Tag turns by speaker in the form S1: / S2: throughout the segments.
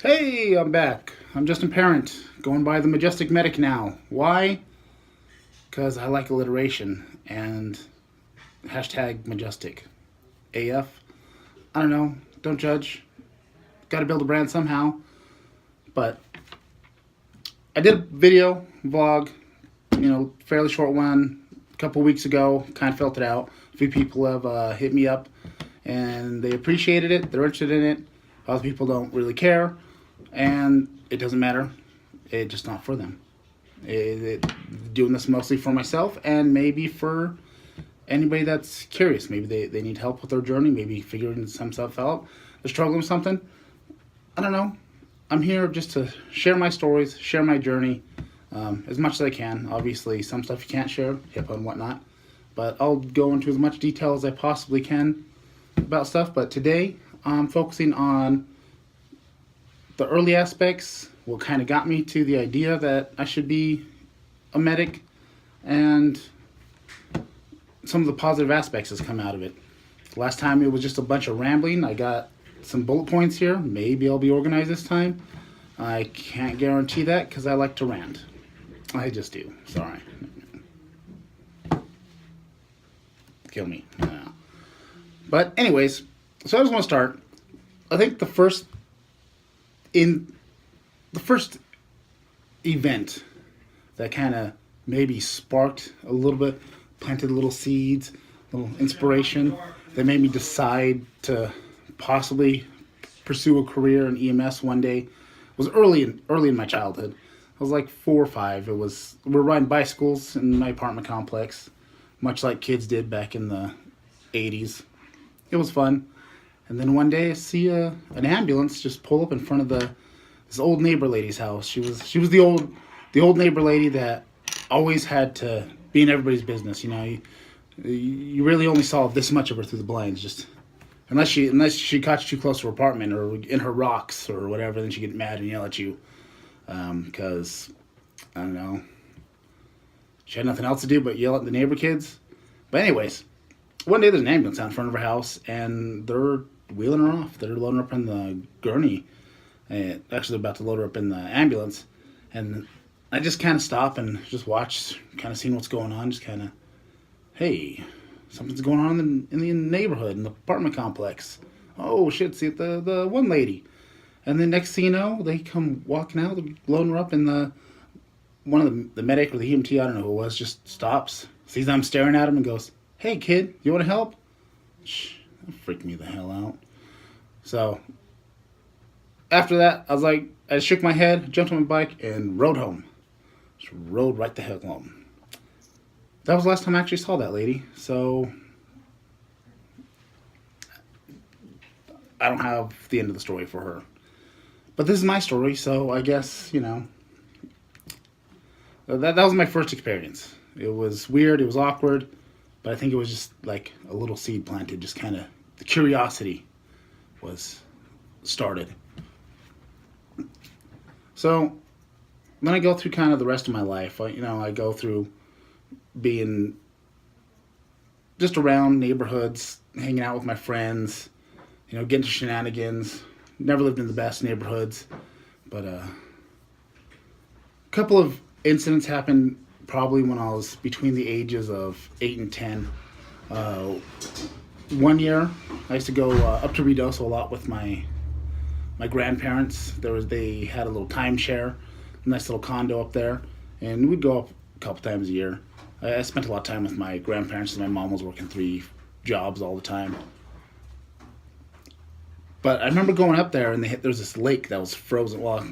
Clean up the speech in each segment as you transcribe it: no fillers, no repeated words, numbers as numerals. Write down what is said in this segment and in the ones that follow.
S1: Hey, I'm back. I'm Justin Parent, going by the Majestic Medic now. Why? Because I like alliteration and hashtag majestic. AF. I don't know. Don't judge. Got to build a brand somehow. But I did a video, vlog, fairly short one a couple weeks ago. Kind of felt it out. A few people have hit me up and they appreciated it. They're interested in it. Other people don't really care. And it doesn't matter. It's just not for them. Doing this mostly for myself and maybe for anybody that's curious. Maybe they need help with their journey, maybe figuring some stuff out. They're struggling with something. I don't know. I'm here just to share my stories, share my journey as much as I can. Obviously, some stuff you can't share, HIPAA and whatnot. But I'll go into as much detail as I possibly can about stuff. But today, I'm focusing on the early aspects, what kind of got me to the idea that I should be a medic, and some of the positive aspects that's come out of it. Last time it was just a bunch of rambling. I got some bullet points here. Maybe I'll be organized this time. I can't guarantee that because I like to rant. I just do. Sorry. Kill me. No. But anyways, so I just want to start. I think the first event that kind of maybe sparked a little bit, planted little seeds, little inspiration that made me decide to possibly pursue a career in EMS one day was early in my childhood. I was like 4 or 5. We were riding bicycles in my apartment complex, much like kids did back in the 80s. It was fun. And then one day I see an ambulance just pull up in front of this old neighbor lady's house. She was the old neighbor lady that always had to be in everybody's business. You really only saw this much of her through the blinds. Just unless she caught you too close to her apartment or in her rocks or whatever, then she'd get mad and yell at you. Because I don't know, she had nothing else to do but yell at the neighbor kids. But anyways, one day there's an ambulance out in front of her house and they're wheeling her off. They're loading her up in the gurney. Actually, they're about to load her up in the ambulance. And I just kind of stop and just watch, kind of seeing what's going on. Just kind of, hey, something's going on in the neighborhood, in the apartment complex. Oh, shit, see the one lady. And then next thing you know, they come walking out, loading her up in one of the medic or the EMT, I don't know who it was, just stops, sees them staring at him and goes, hey, kid, you want to help? Shh, that freaked me the hell out. So after that, I just shook my head, jumped on my bike, and rode home. Just rode right the hell home. That was the last time I actually saw that lady. So I don't have the end of the story for her. But this is my story, so I guess, that was my first experience. It was weird, it was awkward, but I think it was just like a little seed planted, just kind of the curiosity was started. So then I go through kind of the rest of my life. I go through being just around neighborhoods, hanging out with my friends, getting to shenanigans. Never lived in the best neighborhoods, but a couple of incidents happened probably when I was between the ages of 8 and 10. One year, I used to go up to Ruidoso a lot with my grandparents. They had a little timeshare, a nice little condo up there, and we'd go up a couple times a year. I spent a lot of time with my grandparents, and my mom was working 3 jobs all the time. But I remember going up there, and there was this lake that was frozen. Well,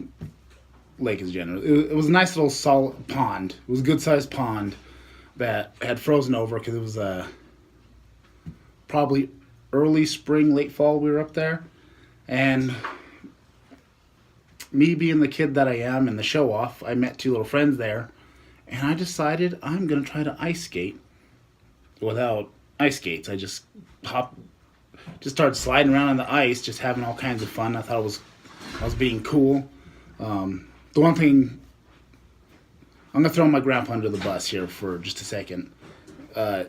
S1: lake is general. It was a nice little solid pond. It was a good-sized pond that had frozen over because it was probably early spring, late fall we were up there. And me being the kid that I am and the show-off, I met 2 little friends there, and I decided I'm going to try to ice skate without ice skates. I just started sliding around on the ice, just having all kinds of fun. I thought I was being cool. The one thing, I'm gonna throw my grandpa under the bus here for just a second. My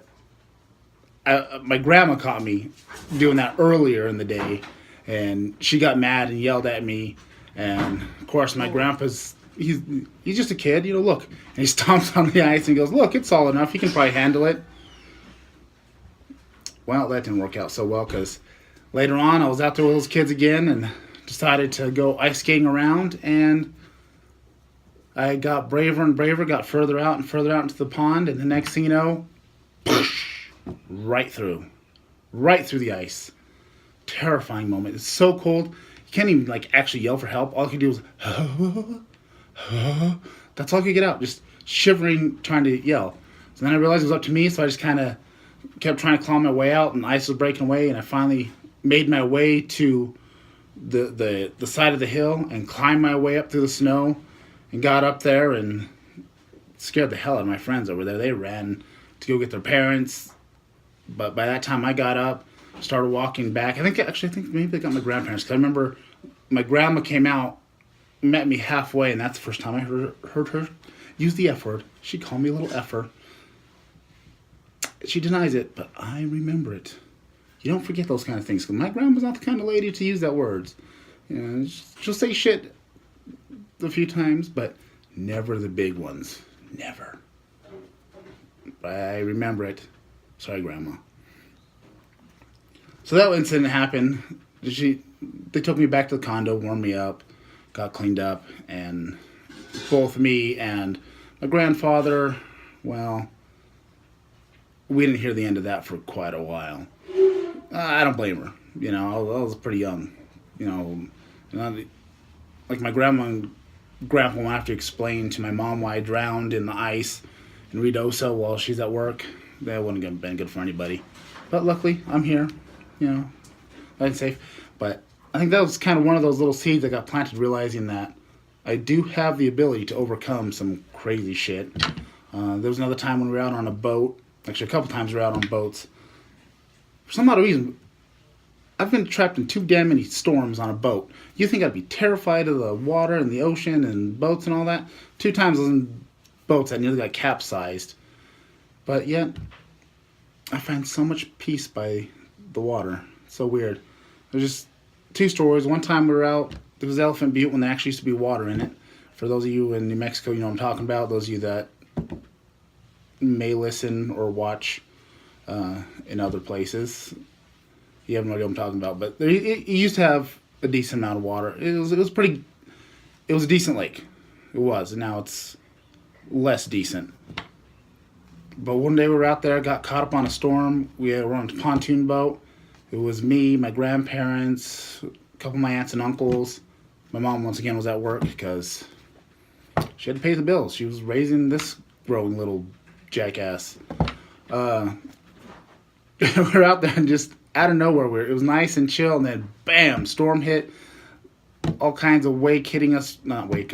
S1: grandma caught me doing that earlier in the day, and she got mad and yelled at me. And of course, my grandpa's he's just a kid, look, and he stomps on the ice and goes, "Look, it's all enough. He can probably handle it." Well, that didn't work out so well because later on I was out there with those kids again and decided to go ice skating around, and I got braver and braver, got further out and further out into the pond, and the next thing you know, right through the ice. Terrifying moment. It's so cold. You can't even actually yell for help. All you can do is that's all I could get out. Just shivering, trying to yell. So then I realized it was up to me, so I just kind of kept trying to claw my way out, and the ice was breaking away, and I finally made my way to the side of the hill and climbed my way up through the snow and got up there and scared the hell out of my friends over there. They ran to go get their parents, but by that time I got up, started walking back. I think maybe they got my grandparents, because I remember my grandma came out, met me halfway, and that's the first time I heard her use the F word. She called me a little F-er. She denies it, but I remember it. You don't forget those kind of things, because my grandma's not the kind of lady to use that words. She'll say shit a few times, but never the big ones. Never. I remember it. Sorry, Grandma. So that incident happened. They took me back to the condo, warmed me up, got cleaned up, and both me and my grandfather, well, we didn't hear the end of that for quite a while. I don't blame her. I was pretty young. Like my grandma and grandpa will have to explain to my mom why I drowned in the ice in Ruidoso while she's at work. That wouldn't have been good for anybody. But luckily, I'm here. Nice and safe. But I think that was kind of one of those little seeds that got planted, realizing that I do have the ability to overcome some crazy shit. There was another time when we were out on a boat. Actually, a couple times we were out on boats. For some odd reason, I've been trapped in too damn many storms on a boat. You think I'd be terrified of the water and the ocean and boats and all that? 2 times I was in boats that nearly got capsized. But yet, I find so much peace by the water. It's so weird. There's just 2 stories. One time we were out, there was Elephant Butte when there actually used to be water in it. For those of you in New Mexico, you know what I'm talking about. Those of you that may listen or watch in other places, you have no idea what I'm talking about. But it used to have a decent amount of water. It was a decent lake. It was, and now it's less decent. But one day we were out there, got caught up on a storm. We were on a pontoon boat. It was me, my grandparents, a couple of my aunts and uncles. My mom, once again, was at work because she had to pay the bills. She was raising this growing little jackass. We were out there and just out of nowhere, it was nice and chill, and then bam, storm hit. All kinds of wake hitting us. Not wake,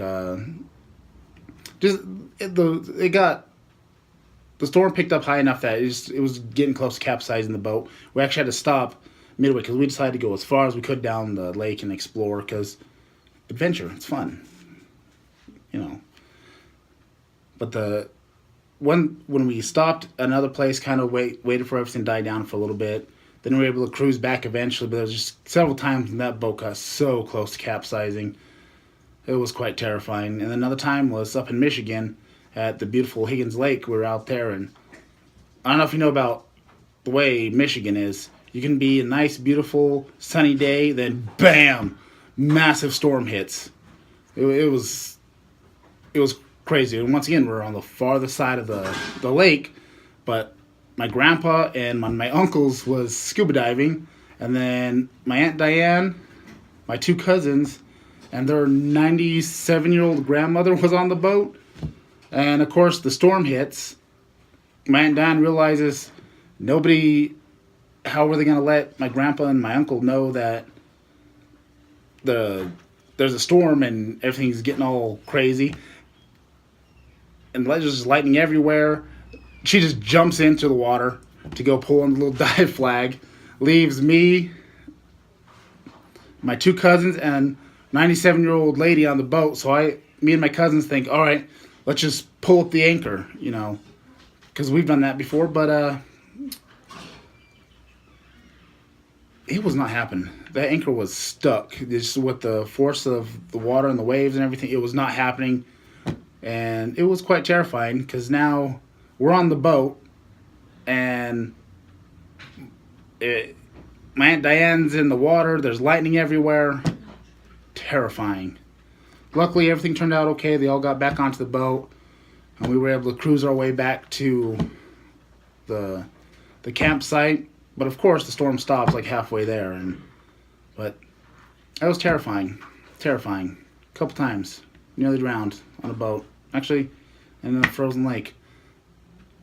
S1: the storm picked up high enough that it was getting close to capsizing the boat. We actually had to stop midway because we decided to go as far as we could down the lake and explore, because adventure, it's fun. But when we stopped at another place, kind of waited for everything to die down for a little bit. Then we were able to cruise back eventually, but there was just several times when that boat got so close to capsizing. It was quite terrifying. And another time was up in Michigan at the beautiful Higgins Lake. We were out there, and I don't know if you know about the way Michigan is. You can be a nice, beautiful, sunny day, then bam, massive storm hits. It was crazy. And once again, we're on the farther side of the lake, but my grandpa and my uncles was scuba diving, and then my Aunt Diane, my 2 cousins, and their 97-year-old grandmother was on the boat. And of course, the storm hits. My Aunt Diane realizes how were they going to let my grandpa and my uncle know that there's a storm and everything's getting all crazy, and there's just lightning everywhere. She just jumps into the water to go pull on the little dive flag, leaves me, my 2 cousins, and 97-year-old lady on the boat. So me and my cousins think, all right, let's just pull up the anchor, because we've done that before. But it was not happening. That anchor was stuck. Just with the force of the water and the waves and everything, it was not happening. And it was quite terrifying because now we're on the boat and my Aunt Diane's in the water. There's lightning everywhere. Terrifying. Luckily, everything turned out okay. They all got back onto the boat, and we were able to cruise our way back to the campsite. But of course, the storm stops like halfway there, but that was terrifying. Terrifying. A couple times, nearly drowned on a boat. Actually, in a frozen lake.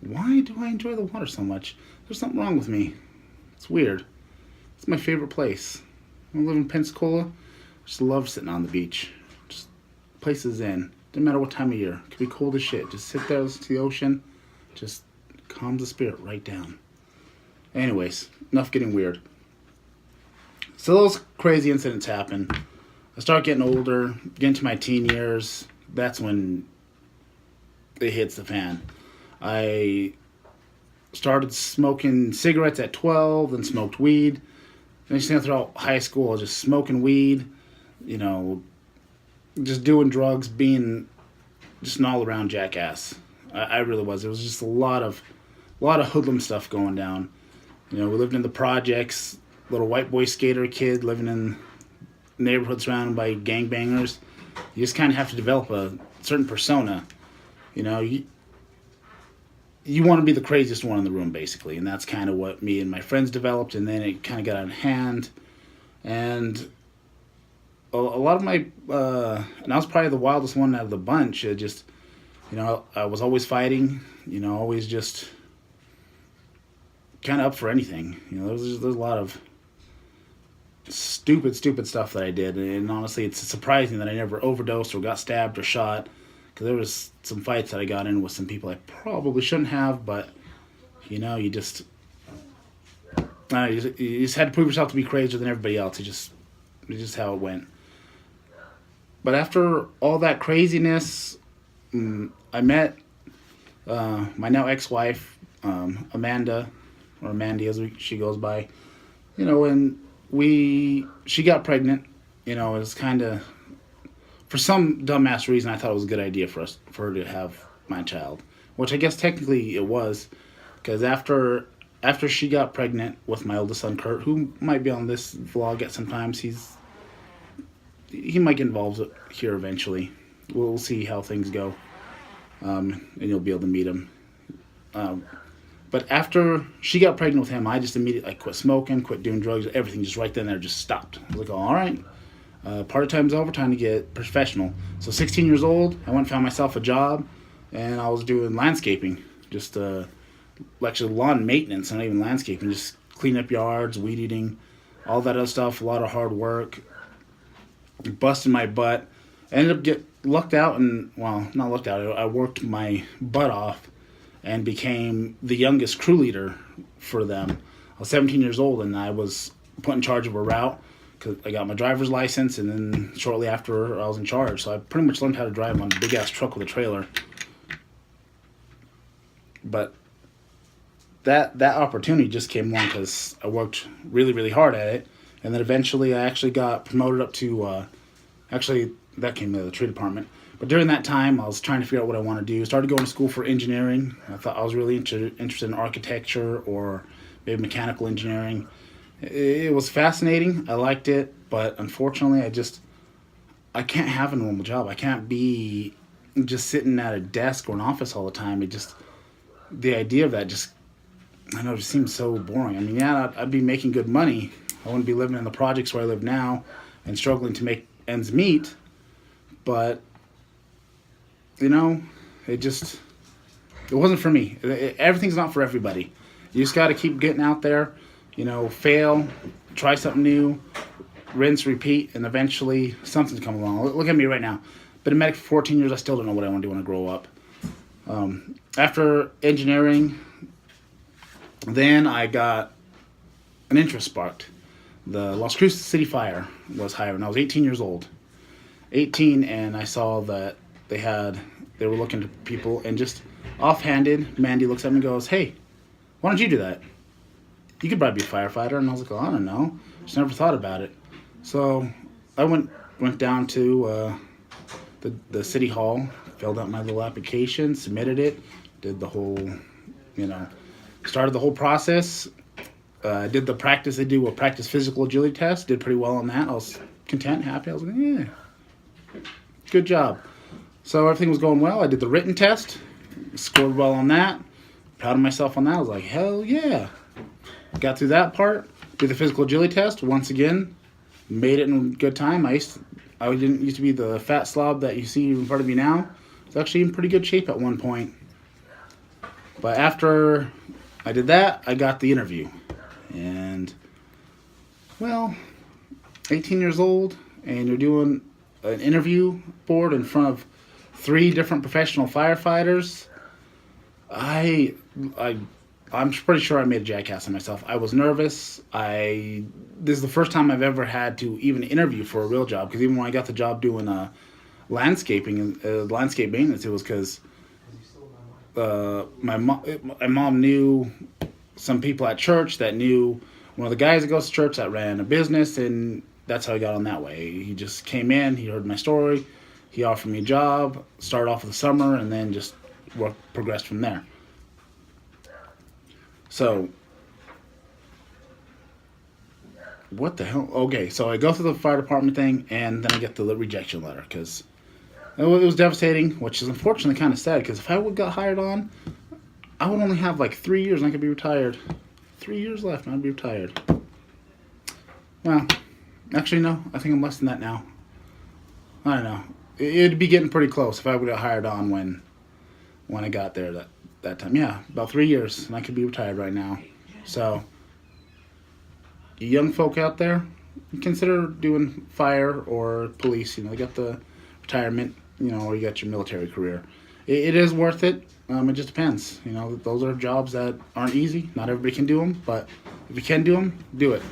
S1: Why do I enjoy the water so much? There's something wrong with me. It's weird. It's my favorite place. I live in Pensacola. I just love sitting on the beach. Just places in. Doesn't matter what time of year. It could be cold as shit. Just sit there, listen to the ocean. Just calms the spirit right down. Anyways, enough getting weird. So those crazy incidents happen. I start getting older, get into my teen years. That's when it hits the fan. I started smoking cigarettes at 12 and smoked weed. And I stayed throughout high school just smoking weed, just doing drugs, being just an all-around jackass. I really was. It was just a lot of hoodlum stuff going down. We lived in the projects, little white boy skater kid living in neighborhoods surrounded by gangbangers. You just kind of have to develop a certain persona. You want to be the craziest one in the room, basically. And that's kind of what me and my friends developed. And then it kind of got out of hand. And a lot of my... and I was probably the wildest one out of the bunch. It just, I was always fighting. Always just kind of up for anything. There's a lot of stupid stuff that I did. And honestly, it's surprising that I never overdosed or got stabbed or shot. Because there was some fights that I got in with some people I probably shouldn't have, but you just had to prove yourself to be crazier than everybody else. It's just how it went. But after all that craziness, I met my now ex-wife, Amanda, or Mandy as she goes by. And she got pregnant. It was kind of, for some dumbass reason, I thought it was a good idea for her to have my child, which I guess technically it was, because after she got pregnant with my oldest son Kurt, who might be on this vlog at some times, he might get involved here eventually. We'll see how things go, and you'll be able to meet him. But after she got pregnant with him, I just immediately quit smoking, quit doing drugs, everything just right then and there just stopped. I was like, all right. Part-time's over, time to get professional. So 16 years old, I went and found myself a job, and I was doing landscaping, just actually lawn maintenance, not even landscaping, just cleaning up yards, weed eating, all that other stuff, a lot of hard work, busting my butt. I ended up lucked out, not lucked out, I worked my butt off and became the youngest crew leader for them. I was 17 years old, and I was put in charge of a route. Cause I got my driver's license, and then shortly after I was in charge. So I pretty much learned how to drive on a big-ass truck with a trailer. But that opportunity just came along because I worked really, really hard at it. And then eventually I actually got promoted up to, that came to the tree department. But during that time, I was trying to figure out what I want to do. Started going to school for engineering. I thought I was really interested in architecture or maybe mechanical engineering. It was fascinating. I liked it, but unfortunately, I can't have a normal job. I can't be just sitting at a desk or an office all the time. The idea of that just seems so boring. I mean, yeah, I'd be making good money. I wouldn't be living in the projects where I live now and struggling to make ends meet, but, it wasn't for me. Everything's not for everybody. You just got to keep getting out there. Fail, try something new, rinse, repeat, and eventually something's come along. Look at me right now. Been a medic for 14 years. I still don't know what I want to do when I grow up. After engineering, then I got an interest sparked. The Las Cruces City Fire was hiring. I was 18 years old. 18, and I saw that they were looking to people, and just offhanded, Mandy looks at me and goes, "Hey, why don't you do that? You could probably be a firefighter." And I was like, "Oh, I don't know." Just never thought about it. So I went down to the city hall, filled out my little application, submitted it, did the whole, you know, started the whole process. Did the practice. They do a practice physical agility test. Did pretty well on that. I was content, happy. I was like, yeah, good job. So everything was going well. I did the written test, scored well on that. Proud of myself on that. I was like, hell yeah. Got through that part. Did the physical agility test once again. Made it in good time. I didn't used to be the fat slob that you see in front of me now. I was actually in pretty good shape at one point. But after I did that, I got the interview. And, well, 18 years old, and you're doing an interview board in front of 3 different professional firefighters. I'm pretty sure I made a jackass of myself. I was nervous. This is the first time I've ever had to even interview for a real job, because even when I got the job doing landscape maintenance, it was because my mom knew some people at church that knew one of the guys that goes to church that ran a business, and that's how he got on that way. He just came in, he heard my story, he offered me a job, started off with the summer, and then just progressed from there. So, what the hell? Okay, so I go through the fire department thing, and then I get the rejection letter, because it was devastating, which is unfortunately kind of sad, because if I would got hired on, I would only have like 3 years and I could be retired. 3 years left and I'd be retired. Well, actually no, I think I'm less than that now. I don't know. It'd be getting pretty close if I would have hired on when I got there that time. Yeah, about 3 years and I could be retired right now. So, you young folk out there, consider doing fire or police. You got the retirement, or you got your military career. It is worth it. It just depends. Those are jobs that aren't easy. Not everybody can do them, but if you can do them, do it.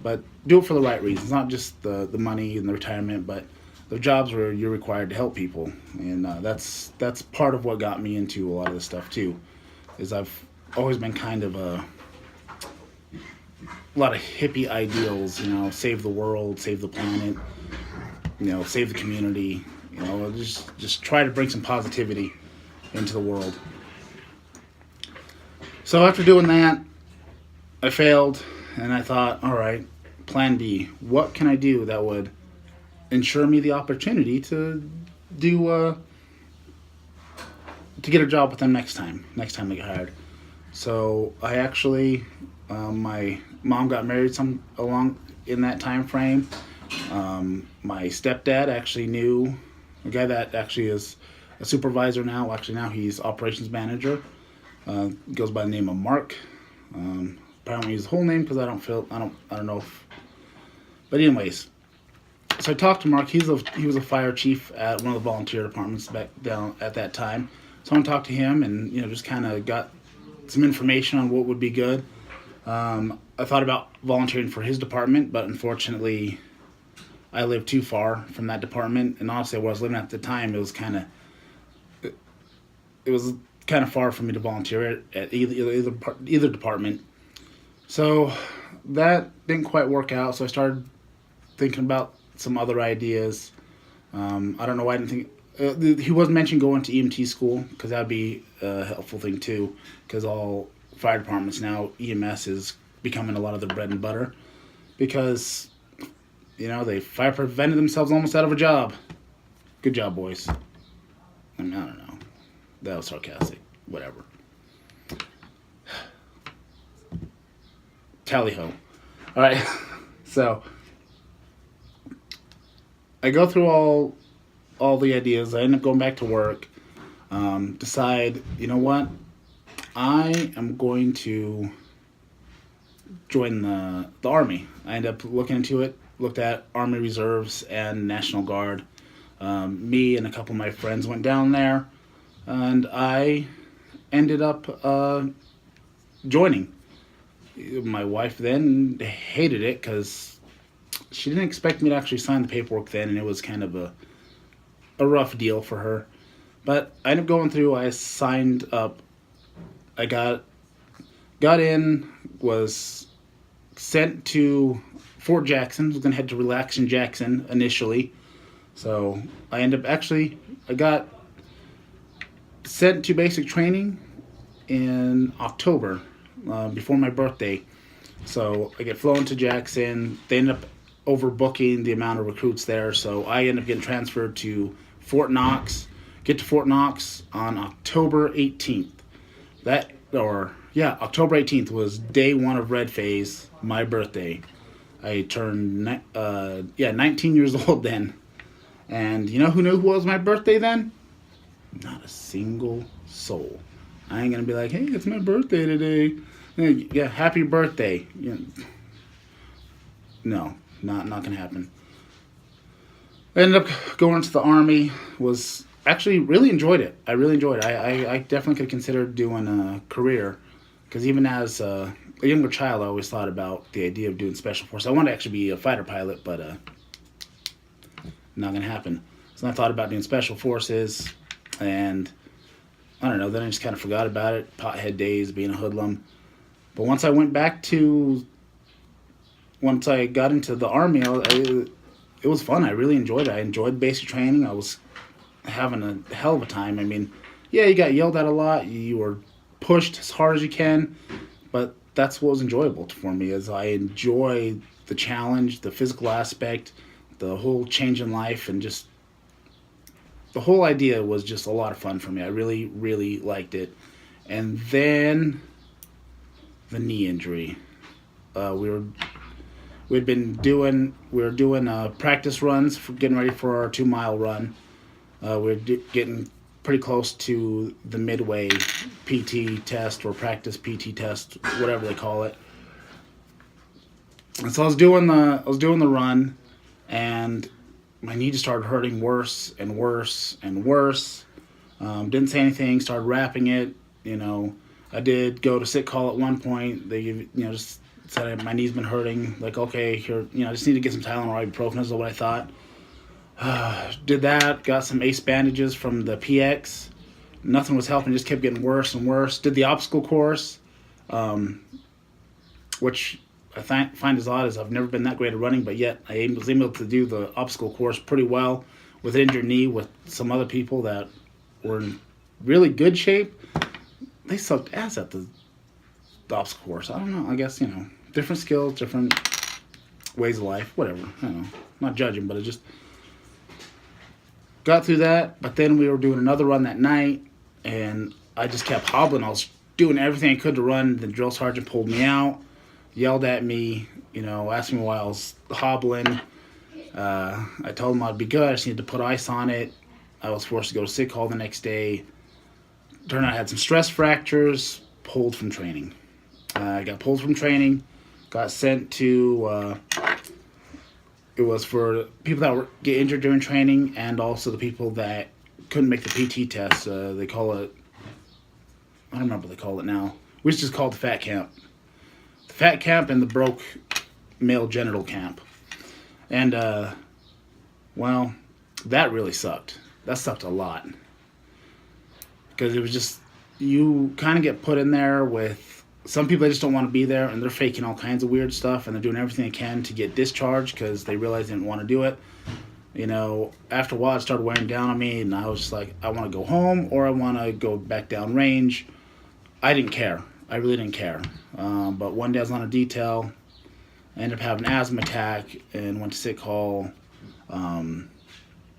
S1: But do it for the right reasons. Not just the money and the retirement, but the jobs where you're required to help people. And that's part of what got me into a lot of this stuff too. Is I've always been kind of a lot of hippie ideals. Save the world, save the planet. Save the community. Just try to bring some positivity into the world. So after doing that, I failed, and I thought, all right, plan B. What can I do that would ensure me the opportunity to do to get a job with them next time I get hired? So I actually, my mom got married along in that time frame. My stepdad actually knew a guy that actually is a supervisor now. Actually, now he's operations manager. Goes by the name of Mark. Apparently his whole name, because I don't know if. But anyways, so I talked to Mark. He was a fire chief at one of the volunteer departments back down at that time. So I talked to him, and just kind of got some information on what would be good. I thought about volunteering for his department, but unfortunately, I lived too far from that department, and honestly, where I was living at the time, it was kind of far for me to volunteer at either department. So that didn't quite work out. So I started thinking about some other ideas. I don't know why I didn't think he was mentioning going to EMT school, because that'd be a helpful thing too. Because all fire departments now, EMS is becoming a lot of their bread and butter, because they fire prevented themselves almost out of a job. Good job, boys. I don't know. That was sarcastic. Whatever. Tally ho. All right. So I go through all the ideas. I end up going back to work. Decide, you know what? I am going to join the Army. I end up looking into it. Looked at Army Reserves and National Guard. Me and a couple of my friends went down there, and I ended up joining. My wife then hated it, because she didn't expect me to actually sign the paperwork then, and it was kind of a rough deal for her. But I ended up going through. I signed up. I got in, was sent to Fort Jackson. I was gonna head to Relaxation Jackson initially, so I got sent to basic training in October, before my birthday. So I get flown to Jackson. They end up overbooking the amount of recruits there, so I end up getting transferred to Fort Knox. Get to Fort Knox on October 18th. October 18th was day one of Red Phase, my birthday. I turned 19 years old then. And you know who knew who was my birthday then? Not a single soul. I ain't gonna be like, hey, it's my birthday today. Yeah, happy birthday. Yeah. No, not gonna happen. I ended up going to the Army. Was actually really enjoyed it. I really enjoyed it. I definitely could consider doing a career, because even as a younger child, I always thought about the idea of doing special forces. I wanted to actually be a fighter pilot, but not gonna happen. So I thought about doing special forces, and I don't know. Then I just kind of forgot about it. Pothead days, being a hoodlum. But once I got into the Army, it was fun. I really enjoyed it. I enjoyed basic training. I was having a hell of a time. I mean, yeah, you got yelled at a lot. You were pushed as hard as you can, but that's what was enjoyable for me. Is I enjoy the challenge, the physical aspect, the whole change in life, and just the whole idea was just a lot of fun for me. I really, really liked it. And then the knee injury. We were doing practice runs for getting ready for our 2-mile run. Getting pretty close to the midway PT test or practice PT test, whatever they call it. And so I was doing the run, and my knee just started hurting worse and worse and worse. Didn't say anything. Started wrapping it. I did go to sick call at one point. They just said my knee's been hurting. Like, okay, here, I just need to get some Tylenol, ibuprofen. Is what I thought. Did that. Got some ace bandages from the PX. Nothing was helping. Just kept getting worse and worse. Did the obstacle course, which I find as odd as I've never been that great at running, but yet I was able to do the obstacle course pretty well with an injured knee with some other people that were in really good shape. They sucked ass at the obstacle course. I don't know. I guess, different skills, different ways of life, whatever. I don't know. Not judging, but it just got through that. But then we were doing another run that night, and I just kept hobbling. I was doing everything I could to run. The drill sergeant pulled me out, yelled at me, asked me why I was hobbling. I told him I'd be good. I just needed to put ice on it. I was forced to go to sick call the next day. Turned out I had some stress fractures, pulled from training. I got pulled from training, got sent to, it was for people that get injured during training, and also the people that couldn't make the PT test. They call it, I don't remember what they call it now. We just call it the fat camp. The fat camp and the broke male genital camp. And, well, that really sucked. That sucked a lot. Because it was just, you kind of get put in there with some people that just don't want to be there, and they're faking all kinds of weird stuff, and they're doing everything they can to get discharged because they realize they didn't want to do it. After a while, it started wearing down on me, and I was just like, I want to go home or I want to go back down range. I didn't care. I really didn't care. But one day I was on a detail. I ended up having an asthma attack and went to sick call.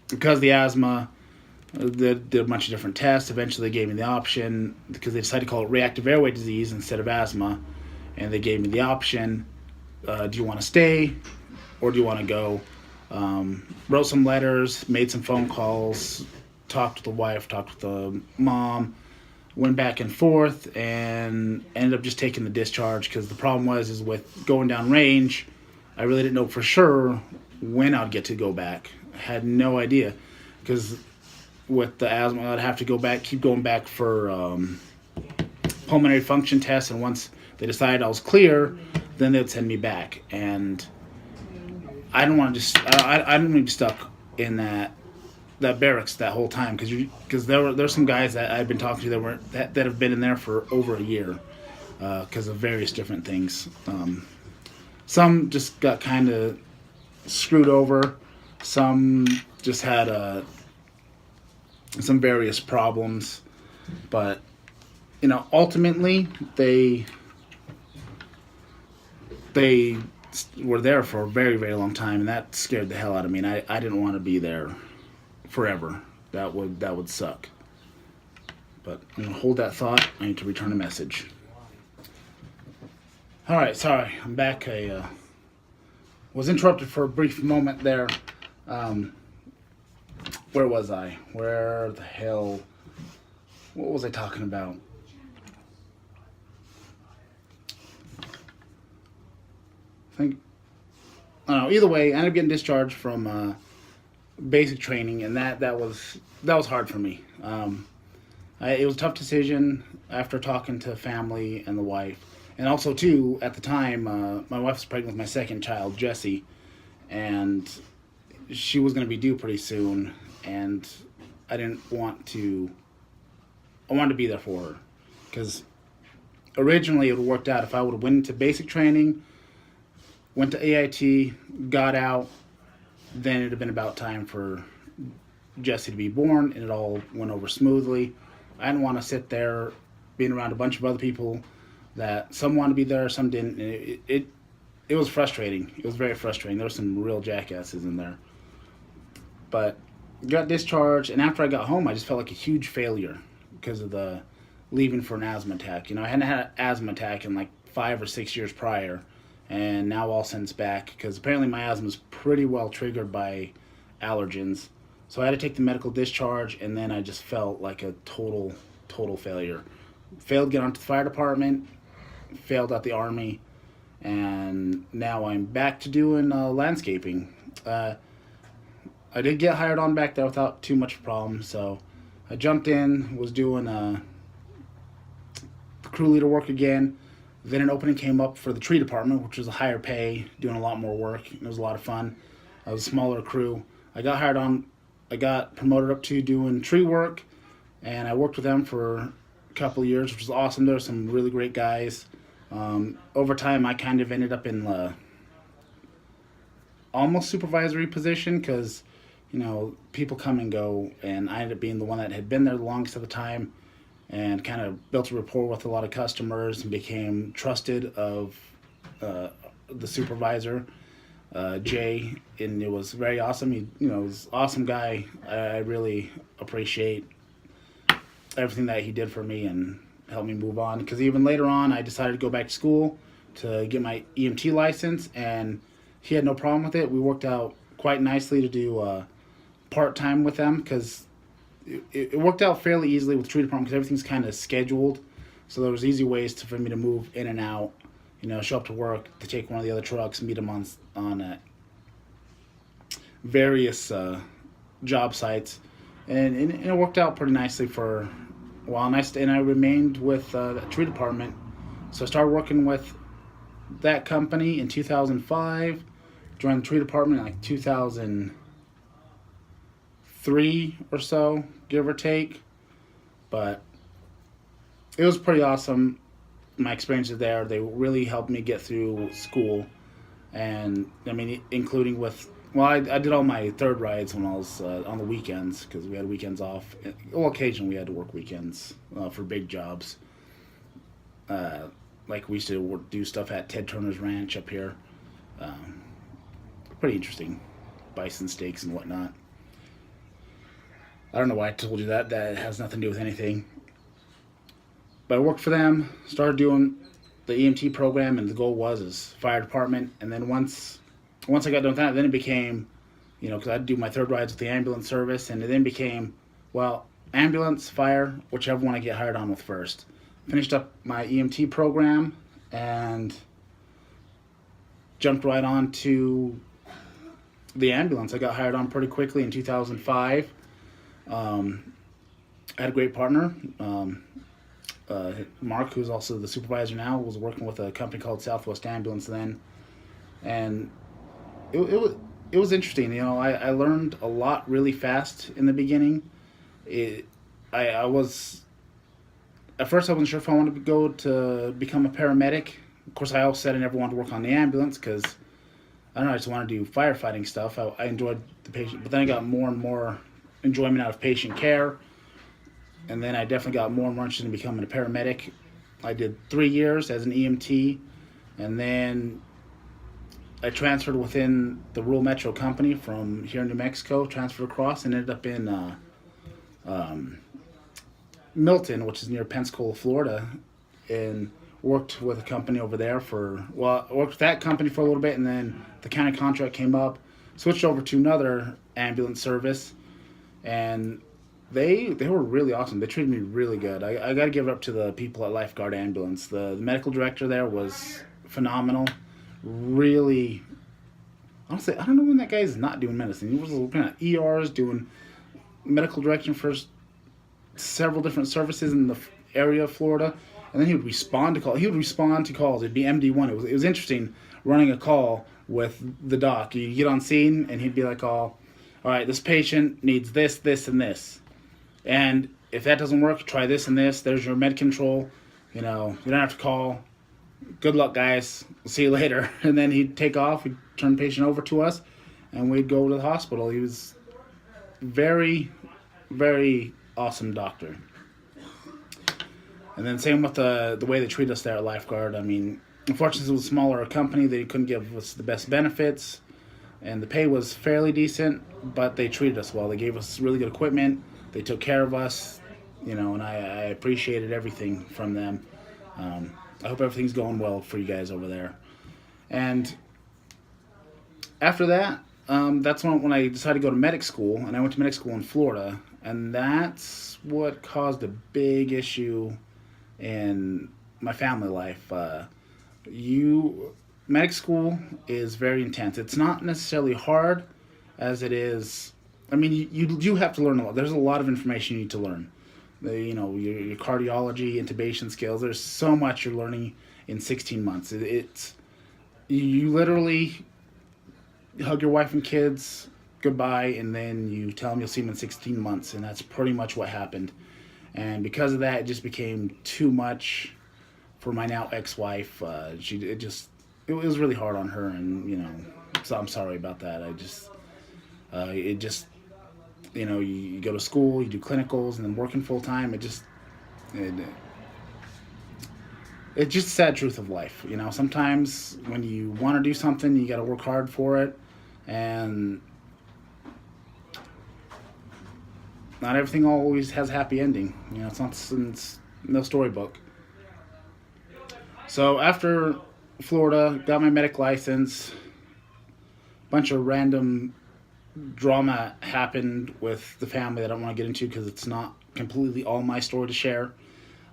S1: Because of the asthma, they did a bunch of different tests. Eventually, they gave me the option, because they decided to call it reactive airway disease instead of asthma. And they gave me the option, do you want to stay or do you want to go? Wrote some letters, made some phone calls, talked with the wife, talked with the mom, went back and forth, and ended up just taking the discharge, because the problem is with going down range, I really didn't know for sure when I'd get to go back. I had no idea, because with the asthma, I'd have to keep going back for pulmonary function tests, and once they decided I was clear, then they'd send me back. And I don't want to I didn't want to be stuck in that barracks that whole time, because there's some guys that I've been talking to that have been in there for over a year, because of various different things. some just got kind of screwed over. Some just had some various problems, but ultimately they were there for a very, very long time, and that scared the hell out of me. And I didn't want to be there forever. That would suck. But I'm gonna hold that thought. I need to return a message. All right, sorry, I'm back. I was interrupted for a brief moment there. Where was I? Where the hell? What was I talking about? I don't know. Either way, I ended up getting discharged from basic training, and that was hard for me. It was a tough decision after talking to family and the wife, and also too at the time, my wife was pregnant with my second child, Jessie, and she was going to be due pretty soon, and I didn't want to. I wanted to be there for her, because originally it would have worked out if I would have went into basic training, went to AIT, got out, then it'd have been about time for Jessie to be born, and it all went over smoothly. I didn't want to sit there being around a bunch of other people that some wanted to be there, some didn't. And it was frustrating. It was very frustrating. There were some real jackasses in there. But got discharged, and after I got home, I just felt like a huge failure because of the leaving for an asthma attack. I hadn't had an asthma attack in like 5 or 6 years prior, and now all since back because apparently my asthma is pretty well triggered by allergens. So I had to take the medical discharge, and then I just felt like a total failure. Failed to get onto the fire department, failed at the Army, and now I'm back to doing landscaping. I did get hired on back there without too much problem, so I jumped in, was doing the crew leader work again. Then an opening came up for the tree department, which was a higher pay, doing a lot more work. It was a lot of fun. I was a smaller crew. I got hired on. I got promoted up to doing tree work, and I worked with them for a couple of years, which was awesome. There were some really great guys. Over time, I kind of ended up in almost supervisory position because, people come and go, and I ended up being the one that had been there the longest at the time and kind of built a rapport with a lot of customers and became trusted of the supervisor. Jay, and it was very awesome. He, was an awesome guy. I really appreciate everything that he did for me and helped me move on. Because even later on, I decided to go back to school to get my EMT license, and he had no problem with it. We worked out quite nicely to do part-time with them because it worked out fairly easily with the tree department because everything's kind of scheduled. So there was easy ways for me to move in and out. Show up to work, to take one of the other trucks, meet them on various job sites, and it worked out pretty nicely for a while. And I remained with the tree department, so I started working with that company in 2005. Joined the tree department in like 2003 or so, give or take. But it was pretty awesome. My experiences there, they really helped me get through school, and including with, I did all my third rides when I was on the weekends because we had weekends off. Well, occasionally we had to work weekends for big jobs. Like we used to do stuff at Ted Turner's Ranch up here. Pretty interesting, bison steaks and whatnot. I don't know why I told you that. That has nothing to do with anything. But I worked for them, started doing the EMT program, and the goal was fire department. And then once I got done with that, then it became, because I'd do my third rides with the ambulance service, and it then became, ambulance, fire, whichever one I get hired on with first. Finished up my EMT program and jumped right on to the ambulance. I got hired on pretty quickly in 2005. I had a great partner. Mark, who's also the supervisor now, was working with a company called Southwest Ambulance then, and it was interesting. I learned a lot really fast in the beginning. I was at first I wasn't sure if I wanted to go to become a paramedic, Of course, I also said I never wanted to work on the ambulance because I don't know, I just wanted to do firefighting stuff. I enjoyed the patient, but then I got more and more enjoyment out of patient care, and then I definitely got more and more interested in becoming a paramedic. I did 3 years as an EMT, and then I transferred within the rural metro company from here in New Mexico, transferred across, and ended up in Milton, which is near Pensacola, Florida, and worked with a company over there I worked with that company for a little bit, and then the county contract came up, switched over to another ambulance service, and they were really awesome. They treated me really good. I got to give it up to the people at Lifeguard Ambulance. The medical director there was phenomenal. Really, honestly, I don't know when that guy's not doing medicine. He was looking at ERs, doing medical direction for several different services in the area of Florida, and then he would respond to calls. He would respond to calls. It'd be MD1. It was interesting running a call with the doc. You get on scene, and he'd be like, "Oh, all right, this patient needs this, this, and this, and if that doesn't work, try this and this. There's your med control. You know, you don't have to call. Good luck, guys. We'll see you later." And then he'd take off. He'd turn the patient over to us, and we'd go to the hospital. He was very, very awesome doctor. And then same with the way they treat us there at Lifeguard. I mean, unfortunately, it was a smaller company. They couldn't give us the best benefits, and the pay was fairly decent, but they treated us well. They gave us really good equipment. They took care of us, you know, and I appreciated everything from them. I hope everything's going well for you guys over there. And after that, that's when I decided to go to medic school, and I went to medic school in Florida, and that's what caused a big issue in my family life. Medic school is very intense. It's not necessarily hard as it is. I mean, you do have to learn a lot. There's a lot of information you need to learn. Your cardiology, intubation skills. There's so much you're learning in 16 months. You literally hug your wife and kids goodbye, and then you tell them you'll see them in 16 months, and that's pretty much what happened. And because of that, it just became too much for my now ex-wife. It was really hard on her, and so I'm sorry about that. You go to school, you do clinicals, and then working full time. It's just a sad truth of life. Sometimes when you want to do something, you got to work hard for it, and not everything always has a happy ending. It's no storybook. So after Florida, got my medic license, bunch of random drama happened with the family that I don't want to get into because it's not completely all my story to share.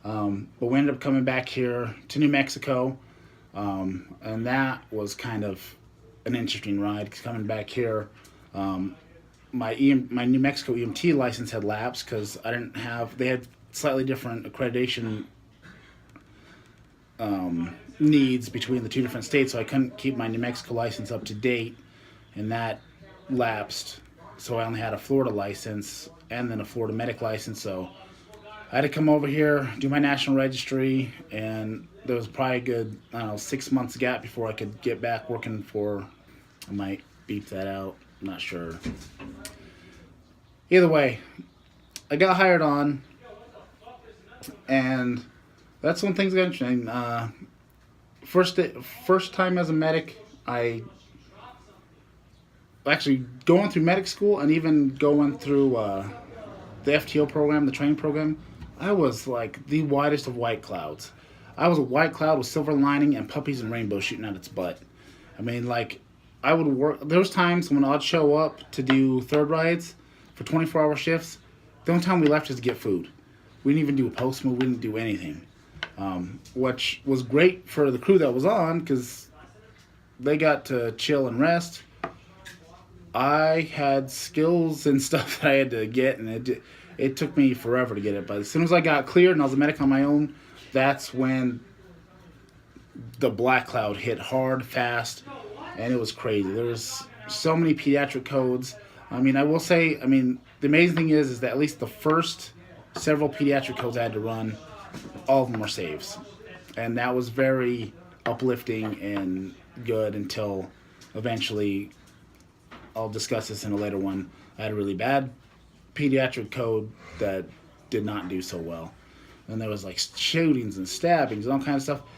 S1: But we ended up coming back here to New Mexico, and that was kind of an interesting ride. Cause coming back here, my New Mexico EMT license had lapsed because they had slightly different accreditation needs between the two different states, so I couldn't keep my New Mexico license up to date, and that lapsed. So I only had a Florida license and then a Florida medic license, so I had to come over here, do my national registry, and there was probably a good, 6 months gap before I could get back working for, I might beep that out, I'm not sure. Either way, I got hired on, and that's when things got interesting. First time as a medic, actually going through medic school and even going through the FTO program, the training program, I was like the whitest of white clouds. I was a white cloud with silver lining and puppies and rainbows shooting out its butt. I mean, I would work. There was times when I'd show up to do third rides for 24-hour shifts. The only time we left was to get food. We didn't even do a post move. We didn't do anything, which was great for the crew that was on because they got to chill and rest. I had skills and stuff that I had to get, and it took me forever to get it. But as soon as I got cleared and I was a medic on my own, that's when the black cloud hit hard, fast, and it was crazy. There was so many pediatric codes. I mean, I will say, the amazing thing is that at least the first several pediatric codes I had to run, all of them were saves. And that was very uplifting and good until eventually, I'll discuss this in a later one, I had a really bad pediatric code that did not do so well. And there was like shootings and stabbings and all kinds of stuff.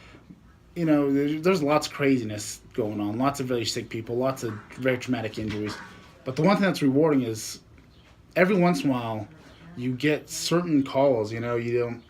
S1: You know, there's lots of craziness going on, lots of really sick people, lots of very traumatic injuries. But the one thing that's rewarding is every once in a while you get certain calls. You don't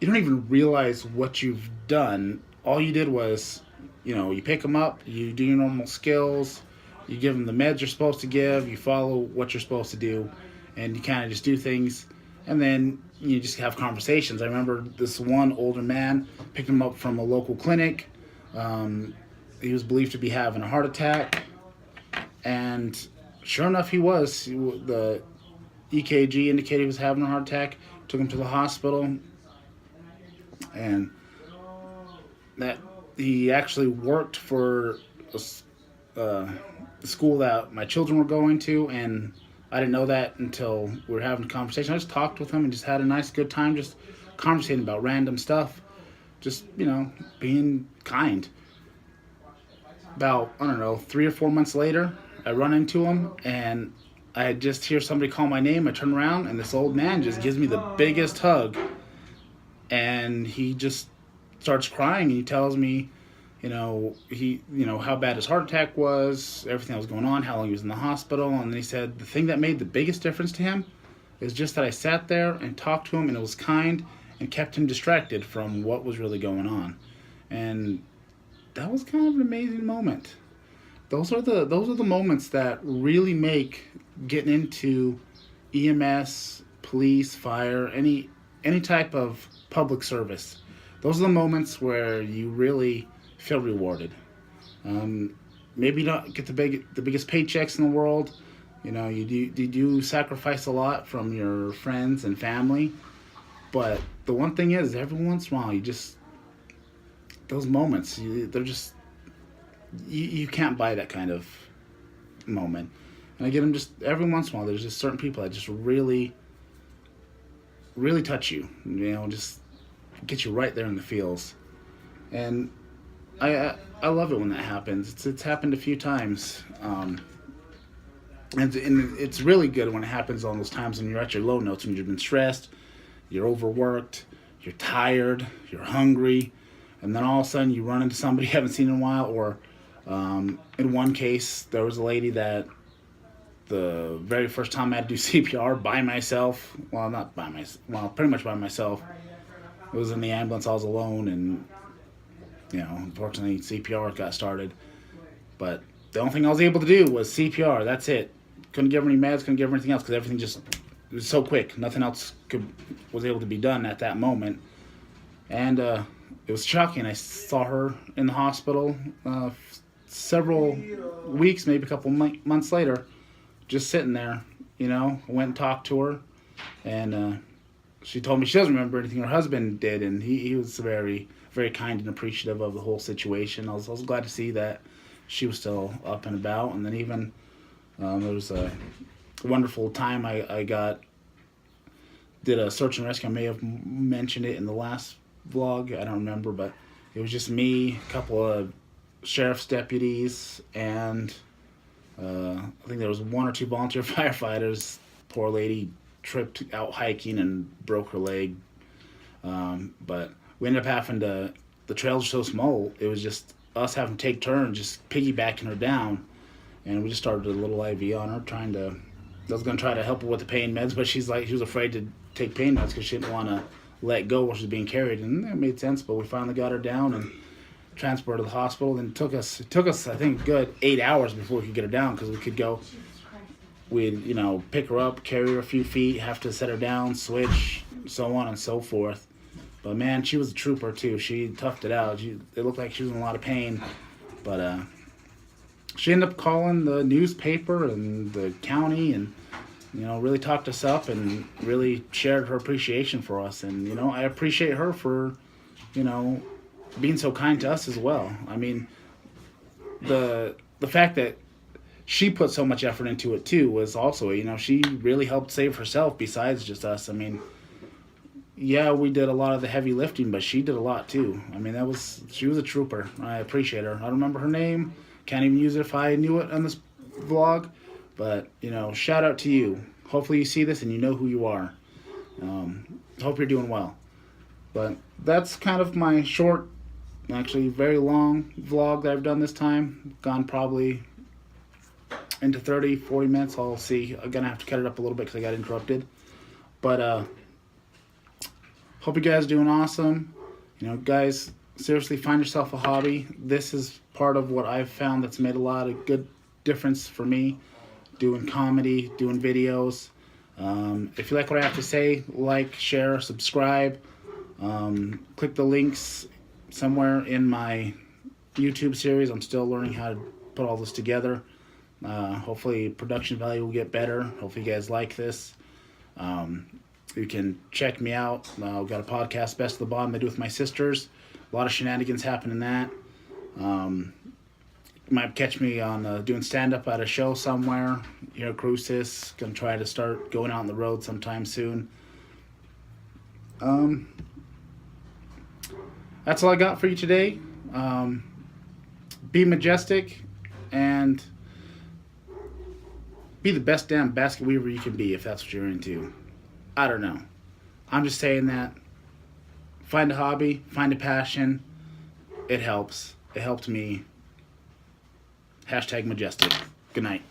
S1: even realize what you've done. All you did was, you pick them up, you do your normal skills, you give them the meds you're supposed to give, you follow what you're supposed to do, and you kind of just do things, and then you just have conversations. I remember this one older man picked him up from a local clinic. He was believed to be having a heart attack, and sure enough, he was. The EKG indicated he was having a heart attack. Took him to the hospital, and that he actually worked for the school that my children were going to, and I didn't know that until we were having a conversation. I just talked with him and just had a nice, good time, just conversating about random stuff, just, being kind. About, 3 or 4 months later, I run into him, and I just hear somebody call my name. I turn around, and this old man just gives me the biggest hug, and he just starts crying, and he tells me, how bad his heart attack was, everything that was going on, how long he was in the hospital. And then he said the thing that made the biggest difference to him is just that I sat there and talked to him, and it was kind and kept him distracted from what was really going on. And that was kind of an amazing moment. Those are the moments that really make getting into EMS, police, fire, any type of public service. Those are the moments where you really feel rewarded. Maybe you don't get the biggest paychecks in the world. You do sacrifice a lot from your friends and family. But the one thing is, every once in a while, those moments, they're just, you can't buy that kind of moment. And I get them just every once in a while. There's just certain people that just really, really touch you. Just get you right there in the feels. And I love it when that happens. It's happened a few times. And it's really good when it happens on those times when you're at your low notes, when you've been stressed, you're overworked, you're tired, you're hungry, and then all of a sudden you run into somebody you haven't seen in a while. Or in one case, there was a lady that the very first time I had to do CPR by myself, pretty much by myself. It was in the ambulance, I was alone, and unfortunately CPR got started. But the only thing I was able to do was CPR. That's it. Couldn't give her any meds, couldn't give her anything else, because everything it was so quick. Nothing else was able to be done at that moment. And it was shocking. I saw her in the hospital several weeks, maybe a couple months later, just sitting there. I went and talked to her, and she told me she doesn't remember anything her husband did, and he was very, very kind and appreciative of the whole situation. I was glad to see that she was still up and about. And then even there was a wonderful time I did a search and rescue. I may have mentioned it in the last vlog, I don't remember, but it was just me, a couple of sheriff's deputies, and I think there was 1 or 2 volunteer firefighters. Poor lady tripped out hiking and broke her leg, but we ended up having to, the trails are so small, it was just us having to take turns just piggybacking her down, and we just started a little IV on her, I was going to try to help her with the pain meds, but she was afraid to take pain meds because she didn't want to let go while she was being carried, and that made sense. But we finally got her down and transported her to the hospital. And it took us I think a good 8 hours before we could get her down, because we'd pick her up, carry her a few feet, have to set her down, switch, so on and so forth. But man, she was a trooper too. She toughed it out. It looked like she was in a lot of pain, but she ended up calling the newspaper and the county, and really talked us up and really shared her appreciation for us. And I appreciate her for being so kind to us as well. I mean, the fact that she put so much effort into it too was also, she really helped save herself besides just us. I mean, yeah, we did a lot of the heavy lifting, but she did a lot too. I mean, she was a trooper. I appreciate her. I don't remember her name. Can't even use it if I knew it on this vlog. But, shout out to you. Hopefully you see this and you know who you are. Hope you're doing well. But that's kind of my short, actually very long vlog that I've done this time. Gone probably into 30, 40 minutes. I'll see. I'm going to have to cut it up a little bit because I got interrupted. But hope you guys are doing awesome. Guys, seriously, find yourself a hobby. This is part of what I've found that's made a lot of good difference for me. Doing comedy, doing videos. If you like what I have to say, like, share, subscribe. Click the links somewhere in my YouTube series. I'm still learning how to put all this together. Hopefully production value will get better. Hopefully you guys like this. You can check me out. I've got a podcast, Best of the Bottom, I do with my sisters. A lot of shenanigans happen in that. You might catch me on doing stand-up at a show somewhere here at Crucis. Gonna try to start going out on the road sometime soon. That's all I got for you today. Be majestic and be the best damn basket weaver you can be if that's what you're into. I don't know. I'm just saying that. Find a hobby, find a passion. It helps. It helped me. #majestic. Good night.